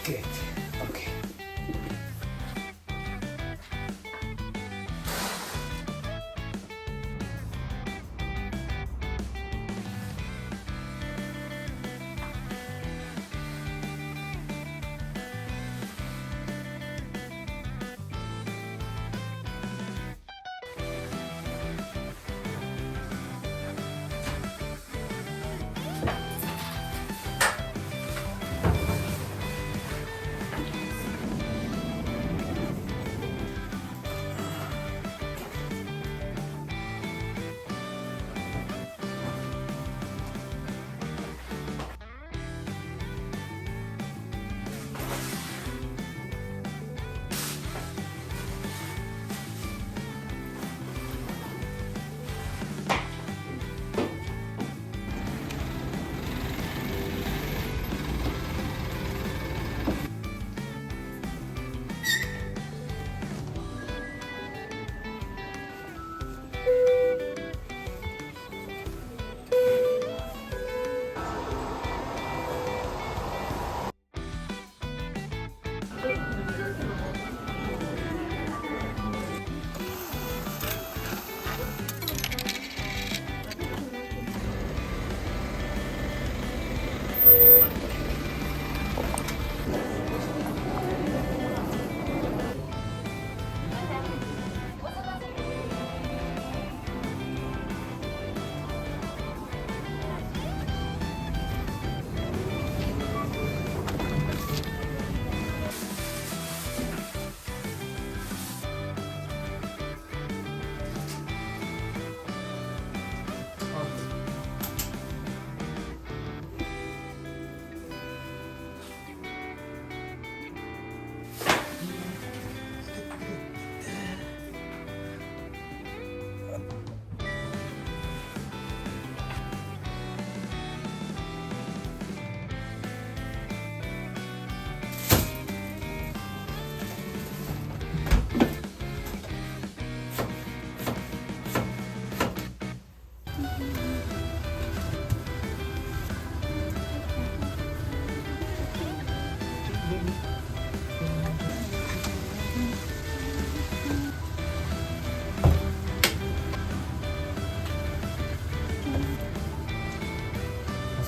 Good. Okay.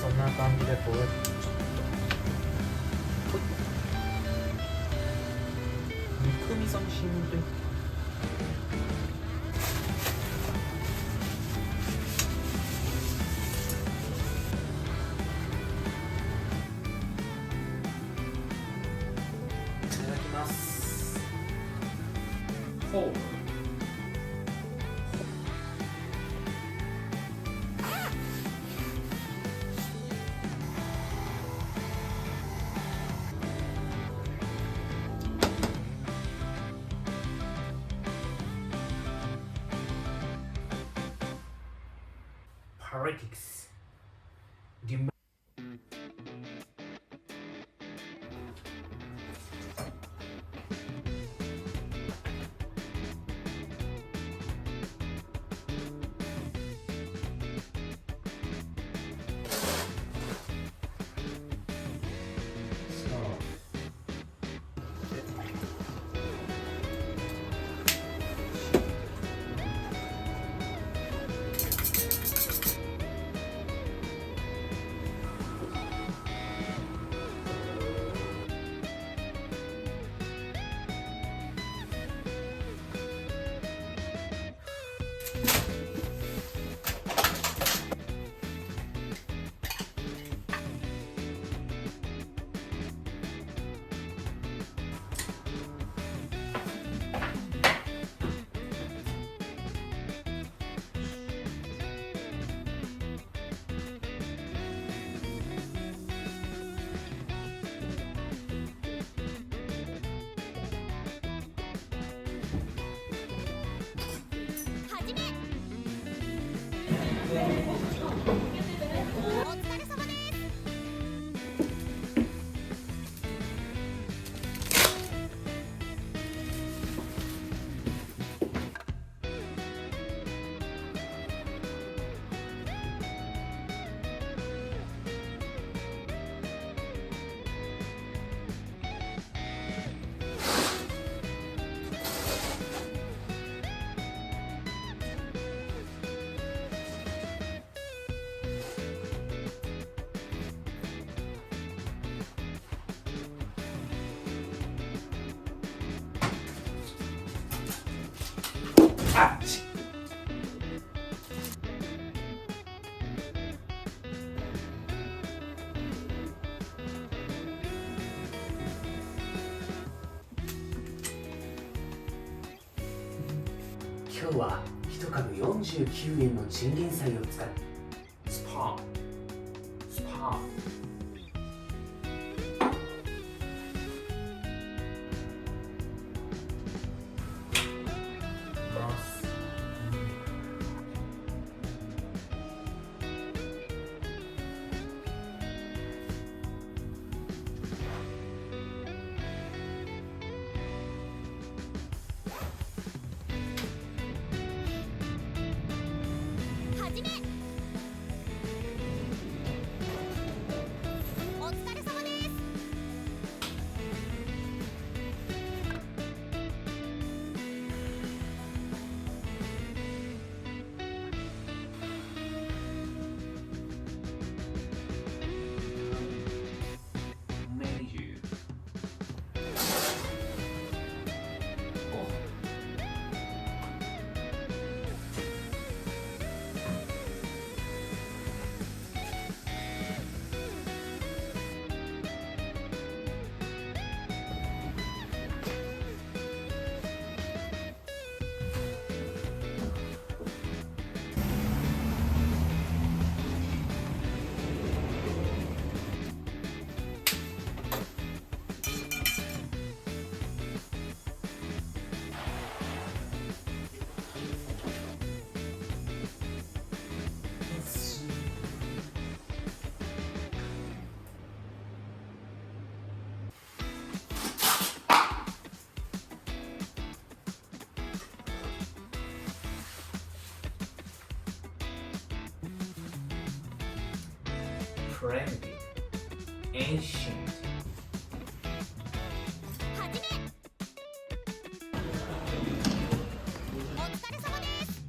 そんな感じでこう肉味噌にしんでいただきます。ほうPolitics. あっち。今日は1株49円のチンゲン菜を使ってスパンますはじめ。お疲れ様です。メニューPrimitive, ancient. はじめ。お疲れ様です。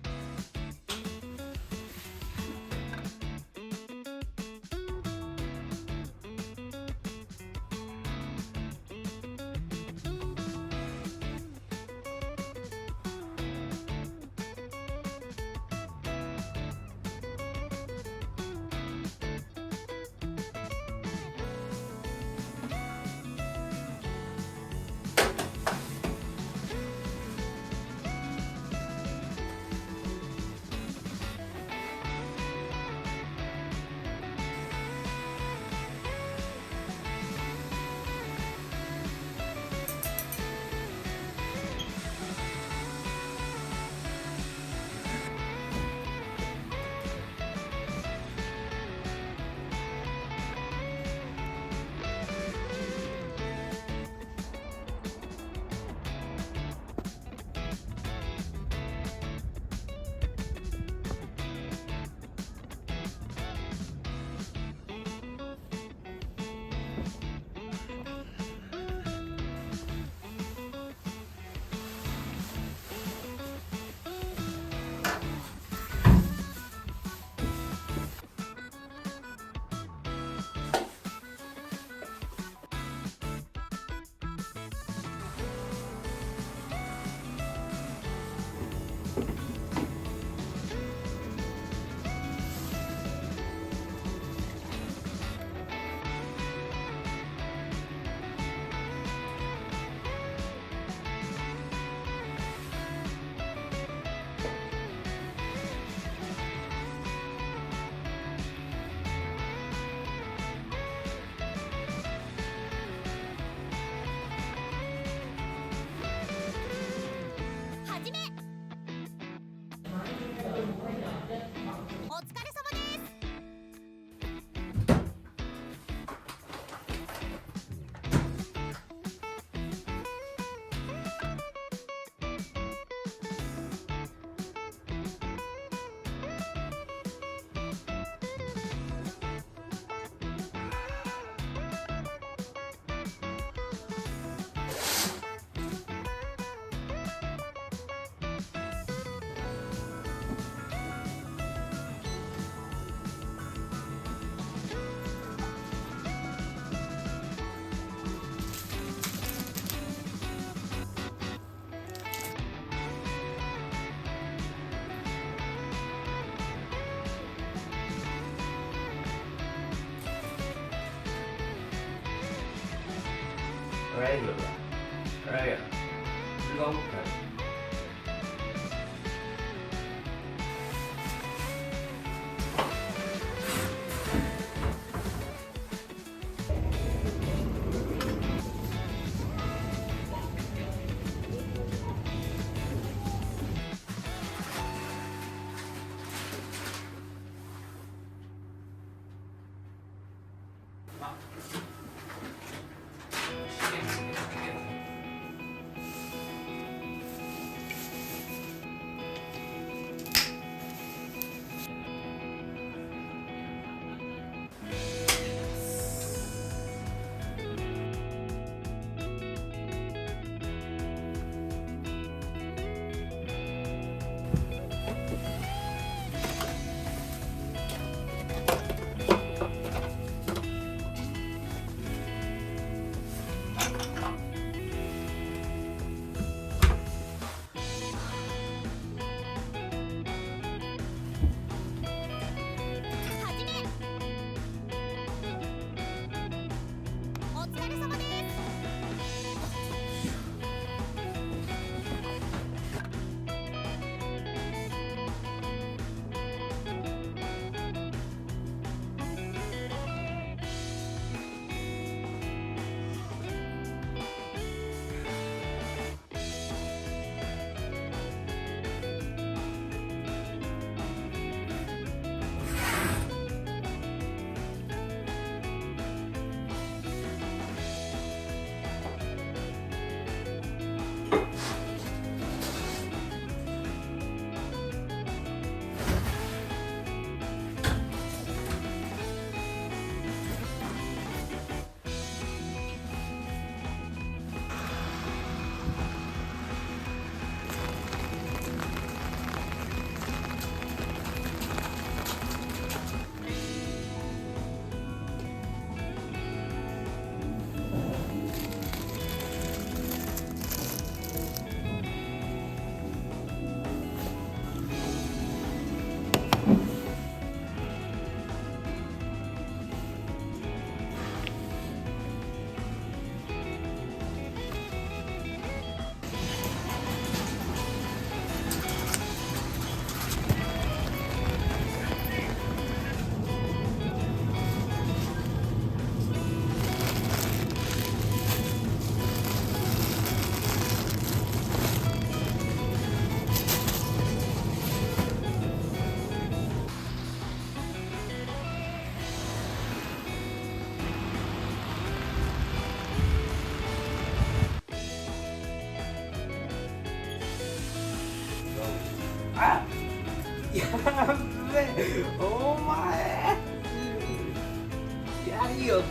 regular それが思ったよ。お疲れ様です。あやっべお前やるよ。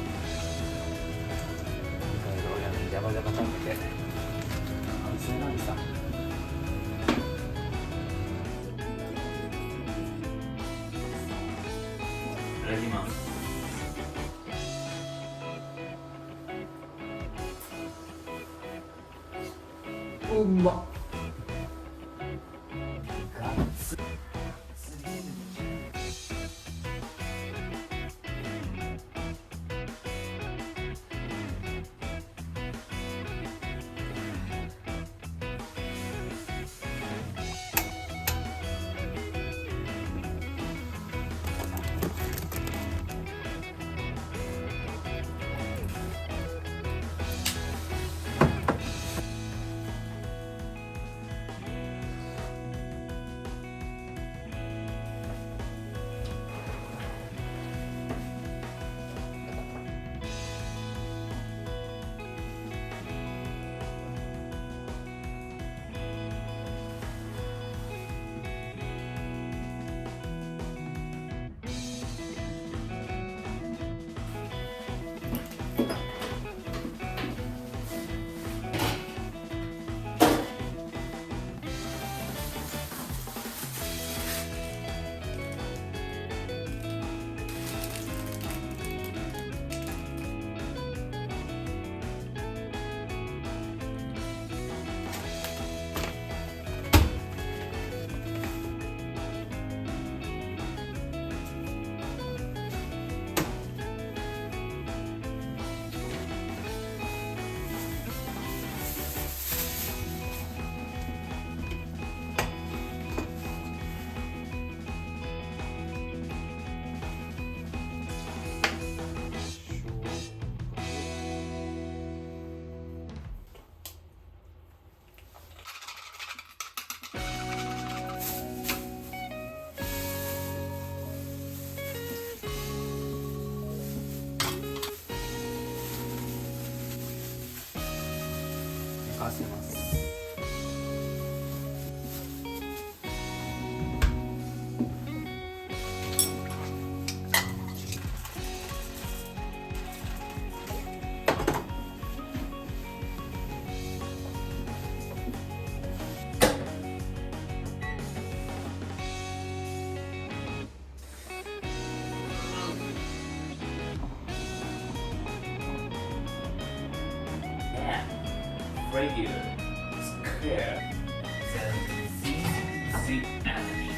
親のジャバジャバ食べて反省なんでさ。いただきます。うまっ。せます。Radio is clear. Then see the enemy.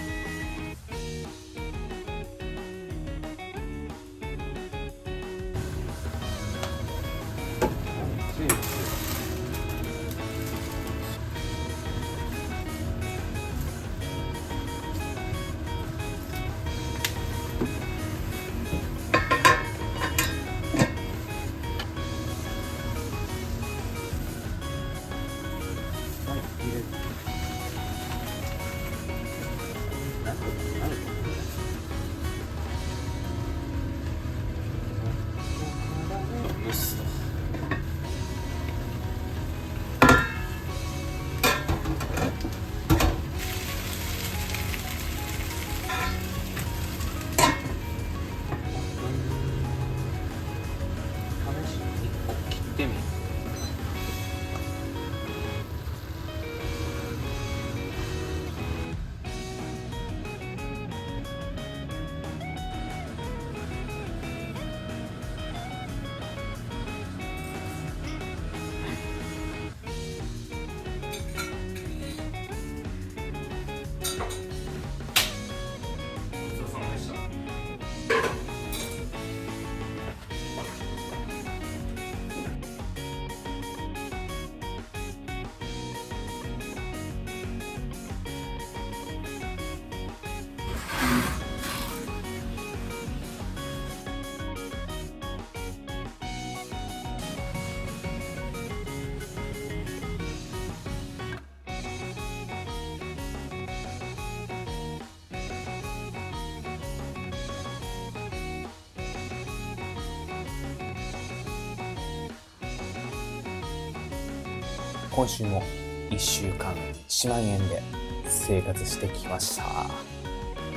今週も1週間1万円で生活してきました。い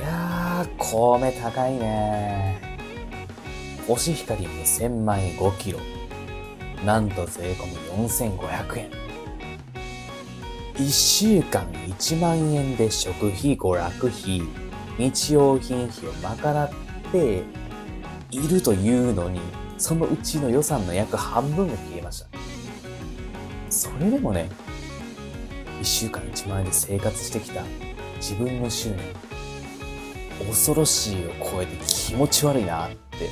やー、米高いね。コシヒカリ無洗米5キロ。なんと税込み4500円。1週間1万円で食費、娯楽費、日用品費を賄っているというのに、そのうちの予算の約半分が消えました。それでもね、1週間1万円で生活してきた自分の執念、恐ろしいを超えて気持ち悪いなって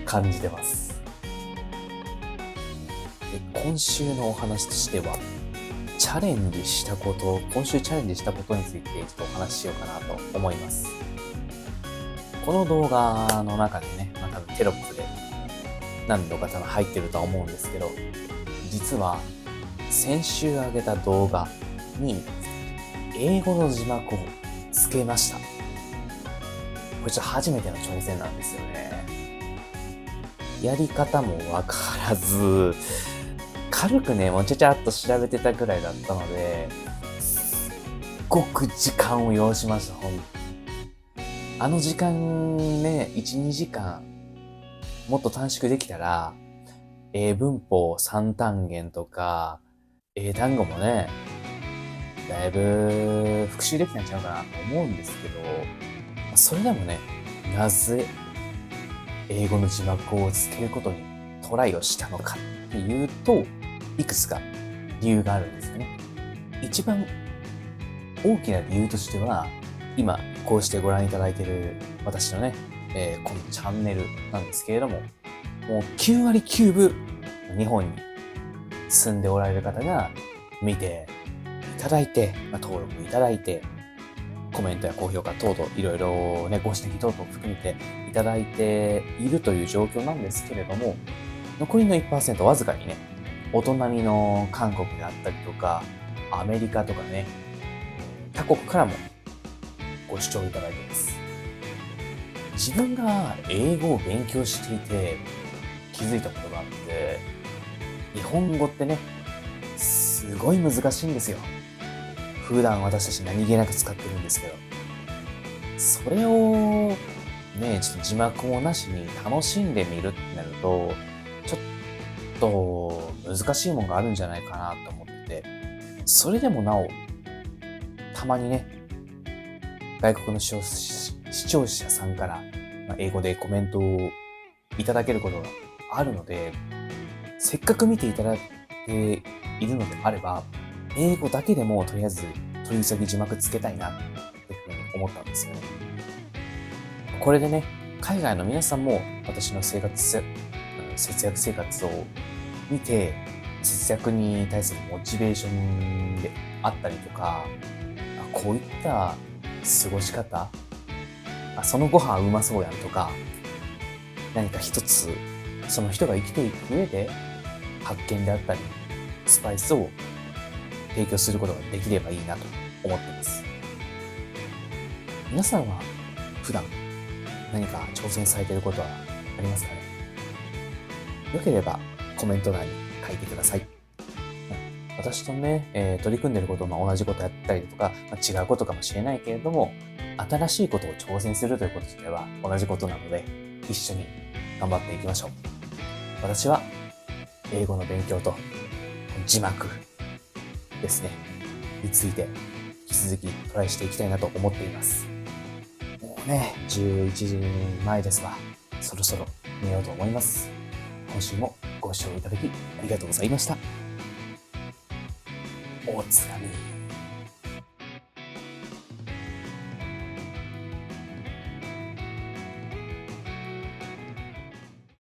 感じてます。で、今週のお話としては、今週チャレンジしたことについてちょっとお話ししようかなと思います。この動画の中でね、多分テロップで何度か多分入ってるとは思うんですけど、実は先週上げた動画に英語の字幕をつけました。これちょっと初めての挑戦なんですよね。やり方もわからず、軽くね、もうちゃちゃっと調べてたくらいだったので、すっごく時間を要しました、あの時間ね、1、2時間、もっと短縮できたら、文法3単元とか、英単語もね、だいぶ復習できたんちゃうかなと思うんですけど、それでもね、なぜ英語の字幕をつけることにトライをしたのかっていうと、いくつか理由があるんですよね。一番大きな理由としては、今こうしてご覧いただいている私のね、このチャンネルなんですけれども、もう9割9分日本に住んでおられる方が見ていただいて、登録いただいて、コメントや高評価等々いろいろね、ご指摘等々含めていただいているという状況なんですけれども、残りの 1% わずかにね、お隣の韓国であったりとか、アメリカとかね、他国からもご視聴いただいています。自分が英語を勉強していて気づいたことがあって、日本語ってね、すごい難しいんですよ。普段私たち何気なく使ってるんですけど。それを、ね、ちょっと字幕もなしに楽しんでみるってなると、ちょっと難しいもんがあるんじゃないかなと思ってて、それでもなお、たまにね、外国の視聴者さんから、英語でコメントをいただけることがあるので、せっかく見ていただいているのであれば、英語だけでもとりあえず取り急ぎ字幕つけたいなっていうふうに思ったんですよね。これでね、海外の皆さんも私の節約生活を見て、節約に対するモチベーションであったりとか、こういった過ごし方、そのご飯うまそうやんとか、何か一つその人が生きていく上で発見であったり、スパイスを提供することができればいいなと思っています。皆さんは普段何か挑戦されていることはありますかね？よければコメント欄に書いてください。私とね、取り組んでいることも同じことやったりとか、違うことかもしれないけれども、新しいことを挑戦するということ自体は同じことなので、一緒に頑張っていきましょう。私は英語の勉強と字幕ですね、について引き続きトライしていきたいなと思っています。もうね、11時前ですが、そろそろ寝ようと思います。今週もご視聴いただきありがとうございました。おつかみ。